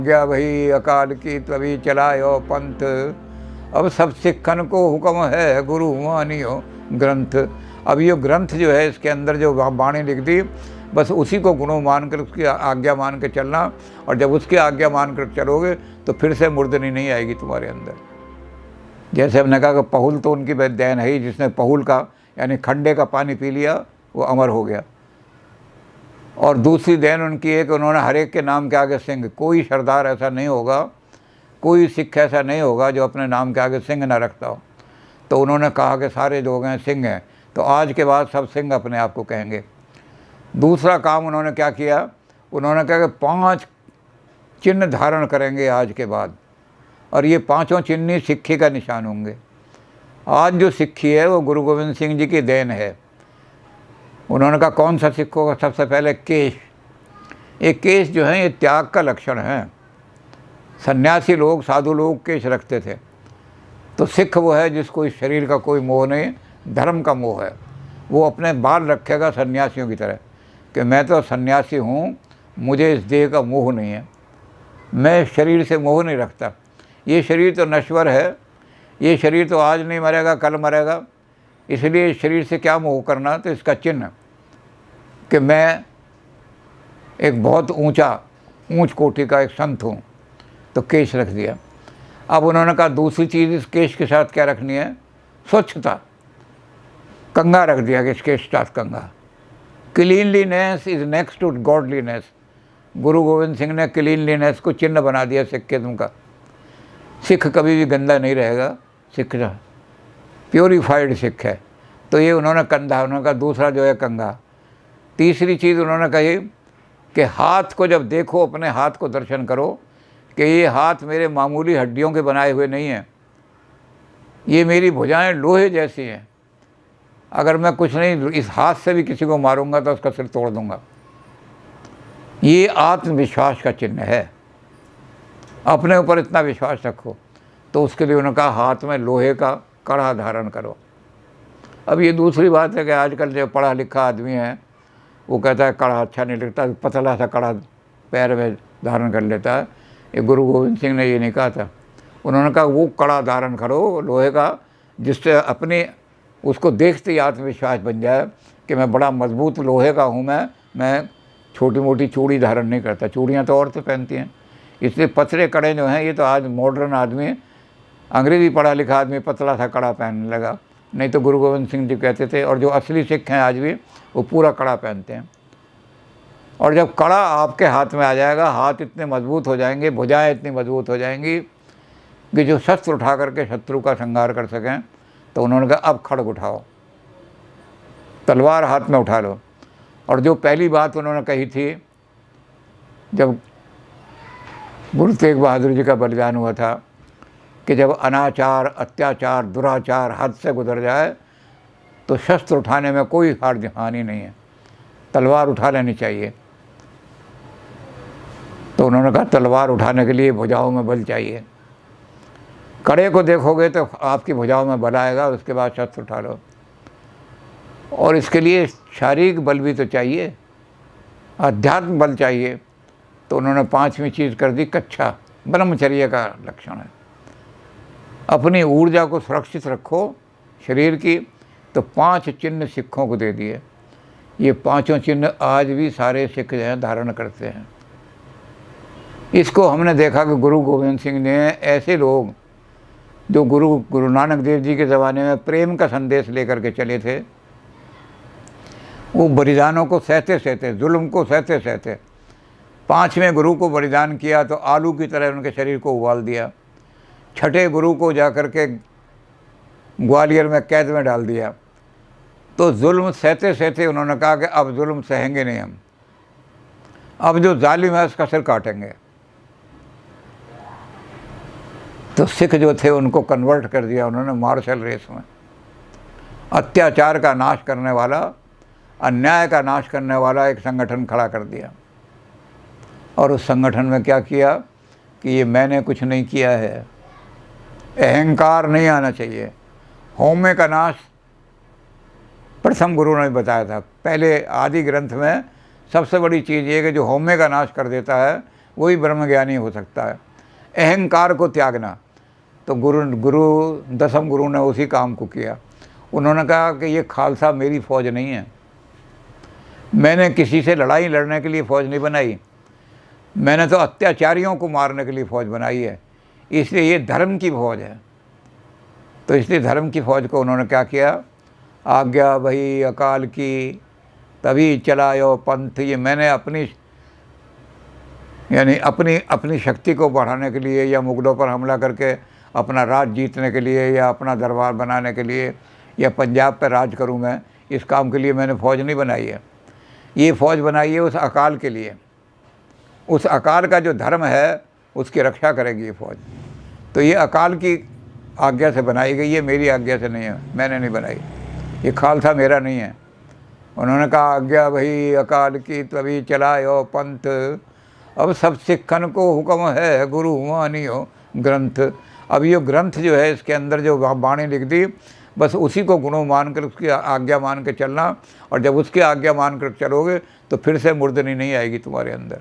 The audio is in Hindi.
गया भाई अकाल की तभी चलायो पंथ, अब सब सिखन को हुक्म है गुरु मानियो ग्रंथ। अब ये ग्रंथ जो है इसके अंदर जो वाणी लिख दी, बस उसी को गुरु मानकर उसकी आज्ञा मान के चलना। और जब उसकी आज्ञा मानकर चलोगे तो फिर से मुर्दनी नहीं आएगी तुम्हारे अंदर। जैसे हमने कहा कि पहुल तो उनकी देन है ही, जिसने पहुल का यानी खंडे का पानी पी लिया वो अमर हो गया। और दूसरी देन उनकी एक, उन्होंने हर एक के नाम के आगे सिंह। कोई सरदार ऐसा नहीं होगा, कोई सिख ऐसा नहीं होगा जो अपने नाम के आगे सिंह ना रखता हो। तो उन्होंने कहा कि सारे लोग हैं सिंह हैं, तो आज के बाद सब सिंह अपने आप को कहेंगे। दूसरा काम उन्होंने क्या किया, उन्होंने कहा कि 5 चिन्ह धारण करेंगे आज के बाद, और ये 5 चिन्ह सिक्खे का निशान होंगे। आज जो सिक्खी है वो गुरु गोविंद सिंह जी की देन है। उन्होंने कहा कौन सा सिख होगा, सबसे पहले केश। ये केश जो है ये त्याग का लक्षण है। सन्यासी लोग, साधु लोग केश रखते थे। तो सिख वो है जिसको इस शरीर का कोई मोह नहीं, धर्म का मोह है। वो अपने बाल रखेगा सन्यासियों की तरह कि मैं तो सन्यासी हूँ, मुझे इस देह का मोह नहीं है, मैं शरीर से मोह नहीं रखता। ये शरीर तो नश्वर है, ये शरीर तो आज नहीं मरेगा कल मरेगा, इसलिए इस शरीर से क्या मोह करना। तो इसका चिन्ह कि मैं एक बहुत ऊंच कोटि का एक संत हूँ, तो केश रख दिया। अब उन्होंने कहा दूसरी चीज़ इस केश के साथ क्या रखनी है, स्वच्छता। कंघा रख दिया कि इस केश के साथ कंघा। Cleanliness is next to godliness. Guru Gobind Singh ने क्लीनलीनेस को चिन्ह बना दिया सिखिज्म का। सिख कभी भी गंदा नहीं रहेगा, सिख प्योरीफाइड सिख है। तो ये उन्होंने कंधा, उन्होंने कहा दूसरा जो है कंघा। तीसरी चीज़ उन्होंने कही कि हाथ को जब देखो, अपने हाथ को दर्शन करो कि ये हाथ मेरे मामूली हड्डियों के बनाए हुए नहीं हैं, ये मेरी भुजाएं लोहे जैसी हैं। अगर मैं कुछ नहीं, इस हाथ से भी किसी को मारूंगा तो उसका सिर तोड़ दूंगा। ये आत्मविश्वास का चिन्ह है। अपने ऊपर इतना विश्वास रखो। तो उसके लिए उन्होंने कहा हाथ में लोहे का कड़ा धारण करो। अब ये दूसरी बात है कि आजकल जो पढ़ा लिखा आदमी है वो कहता है कड़ा अच्छा नहीं लगता, पतला सा कड़ा पैर में धारण कर लेता है। ये गुरु गोविंद सिंह ने ये नहीं कहा था। उन्होंने कहा वो कड़ा धारण करो लोहे का, जिससे अपने उसको देखते ही आत्मविश्वास बन जाए कि मैं बड़ा मजबूत लोहे का हूँ। मैं छोटी मोटी चूड़ी धारण नहीं करता। चूड़ियाँ तो औरतें पहनती हैं, इसलिए पतले कड़े जो हैं ये तो आज मॉडर्न आदमी, अंग्रेज़ी पढ़ा लिखा आदमी पतला सा कड़ा पहनने लगा। नहीं तो गुरु गोविंद सिंह जी कहते थे, और जो असली सिख हैं आज भी वो पूरा कड़ा पहनते हैं। और जब कड़ा आपके हाथ में आ जाएगा, हाथ इतने मजबूत हो जाएंगे, भुजाएं इतनी मजबूत हो जाएंगी कि जो शस्त्र उठा करके शत्रु का संहार कर सकें। तो उन्होंने कहा अब खड्ग उठाओ, तलवार हाथ में उठा लो। और जो पहली बात उन्होंने कही थी जब गुरु तेग बहादुर जी का बलिदान हुआ था कि जब अनाचार, अत्याचार, दुराचार हद से गुजर जाए तो शस्त्र उठाने में कोई हानि नहीं है, तलवार उठा लेनी चाहिए। तो उन्होंने कहा तलवार उठाने के लिए भुजाओं में बल चाहिए। कड़े को देखोगे तो आपकी भुजाओं में बल आएगा, उसके बाद शस्त्र उठा लो। और इसके लिए शारीरिक बल भी तो चाहिए, अध्यात्म बल चाहिए। तो उन्होंने 5वीं चीज़ कर दी कच्छा, ब्रह्मचर्य का लक्षण है। अपनी ऊर्जा को सुरक्षित रखो शरीर की। तो 5 चिन्ह सिखों को दे दिए। ये 5 चिन्ह आज भी सारे सिख जो हैं धारण करते हैं। इसको हमने देखा कि गुरु गोविंद सिंह ने, ऐसे लोग जो गुरु नानक देव जी के ज़माने में प्रेम का संदेश लेकर के चले थे, वो बलिदानों को सहते सहते, जुल्म को सहते सहते 5वें गुरु को बलिदान किया तो आलू की तरह उनके शरीर को उबाल दिया। 6ठे गुरु को जाकर के ग्वालियर में कैद में डाल दिया। तो जुल्म सहते सहते उन्होंने कहा कि अब जुल्म सहेंगे नहीं हम, अब जो जालिम है उसका सिर काटेंगे। तो सिख जो थे उनको कन्वर्ट कर दिया उन्होंने मार्शल रेस में। अत्याचार का नाश करने वाला, अन्याय का नाश करने वाला एक संगठन खड़ा कर दिया। और उस संगठन में क्या किया कि ये मैंने कुछ नहीं किया है, अहंकार नहीं आना चाहिए। हौमे का नाश प्रथम गुरु ने बताया था। पहले आदि ग्रंथ में सबसे बड़ी चीज़ ये कि जो हौमे का नाश कर देता है वही ब्रह्मज्ञानी हो सकता है। अहंकार को त्यागना, तो दसम गुरु ने उसी काम को किया। उन्होंने कहा कि ये खालसा मेरी फ़ौज नहीं है, मैंने किसी से लड़ाई लड़ने के लिए फ़ौज नहीं बनाई, मैंने तो अत्याचारियों को मारने के लिए फ़ौज बनाई है, इसलिए ये धर्म की फ़ौज है। तो इसलिए धर्म की फ़ौज को उन्होंने क्या किया, आज्ञा वही अकाल की तभी चलायो पंथ। ये मैंने अपनी शक्ति को बढ़ाने के लिए, या मुगलों पर हमला करके अपना राज जीतने के लिए, या अपना दरबार बनाने के लिए, या पंजाब पर राज करूं मैं, इस काम के लिए मैंने फ़ौज नहीं बनाई है। ये फ़ौज बनाई है उस अकाल के लिए। उस अकाल का जो धर्म है उसकी रक्षा करेगी ये फ़ौज। तो ये अकाल की आज्ञा से बनाई गई है, मेरी आज्ञा से नहीं है, मैंने नहीं बनाई। ये खालसा मेरा नहीं है। उन्होंने कहा आज्ञा वही अकाल की तभी चलायो पंथ। अब सब सिखन को हुक्म है गुरु मानियो ग्रंथ। अब ये ग्रंथ जो है, इसके अंदर जो वाणी लिख दी, बस उसी को गुरु मानकर, उसकी आज्ञा मान के चलना। और जब उसकी आज्ञा मान कर चलोगे तो फिर से मुर्दनी नहीं आएगी तुम्हारे अंदर।